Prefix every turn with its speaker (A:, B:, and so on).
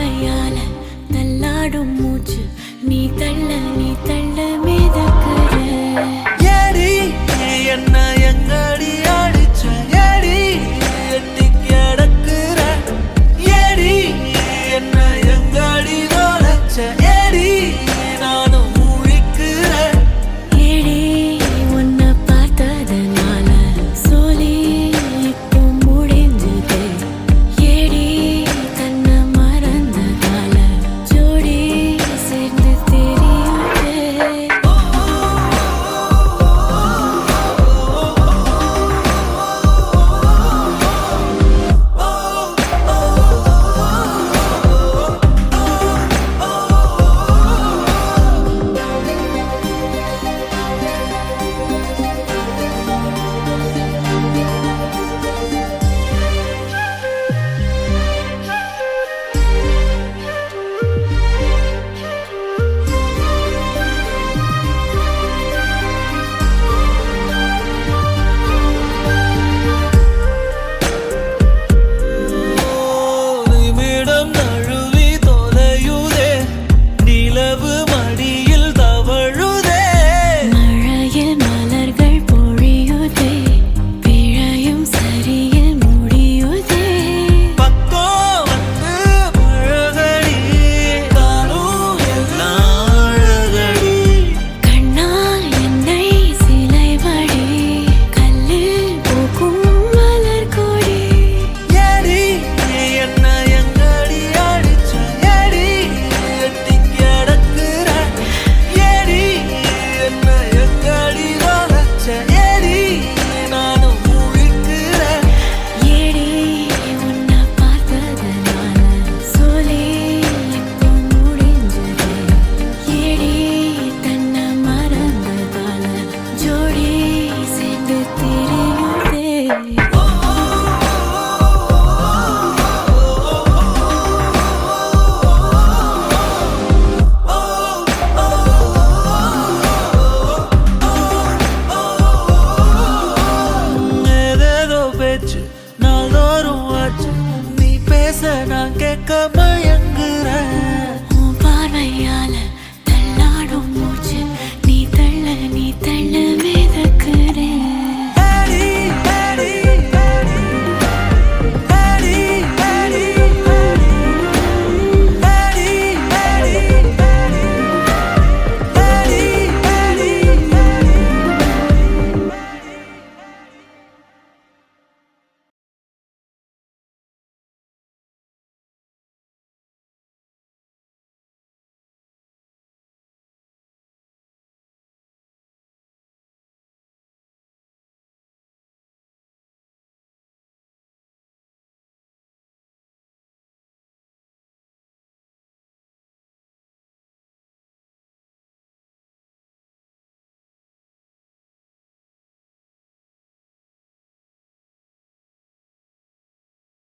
A: பார்வையால தள்ளாடும் மூச்சு நீ தள்ள மிதக்கிற
B: ஏடி என்ன எங்கடி அடிச்ச ஏடி எட்டி கிடக்குற ஏடி என்ன எங்கடி தொலைச்ச ஏடி நானும் முழிக்கிறேன்
A: ஏடி உன்னை பார்த்ததனால சோலி இப்போ முடிஞ்சது ஏடி தன்னை மறந்ததால ஜோடி சேர்ந்து தெரியுது
B: நிமிடம் நழுவி தொலையுதே நிலவு மடியில் தவழுதே
A: மழையில் மலர்கள் பொழியுதே பிழையும் சரியில் முடியுதே
B: பக்கம் வந்து பழகடி தானும் எல்லாம் அழகடி
A: கண்ணால் என்னை சிலைவடி கல்லில் பூக்கும் மலர் கொடி
B: ஏடி என்ன எங்கடி அடிச்ச ஏடி எட்டி கிடக்குற ஏடி என்ன எங்கடி தொலைச்ச ஏடி நானும் முழிக்கிறேன்
A: ஏடி உன்னை பார்த்ததனால சோலி இப்போ முடிஞ்சது ஏடி தன்னை மறந்ததால ஜோடி சேர்ந்து தெரியுதே
B: ஏதேதோ பேச்சு நாள்தோறும் ஆச்சு நீ பேச நான் கேட்க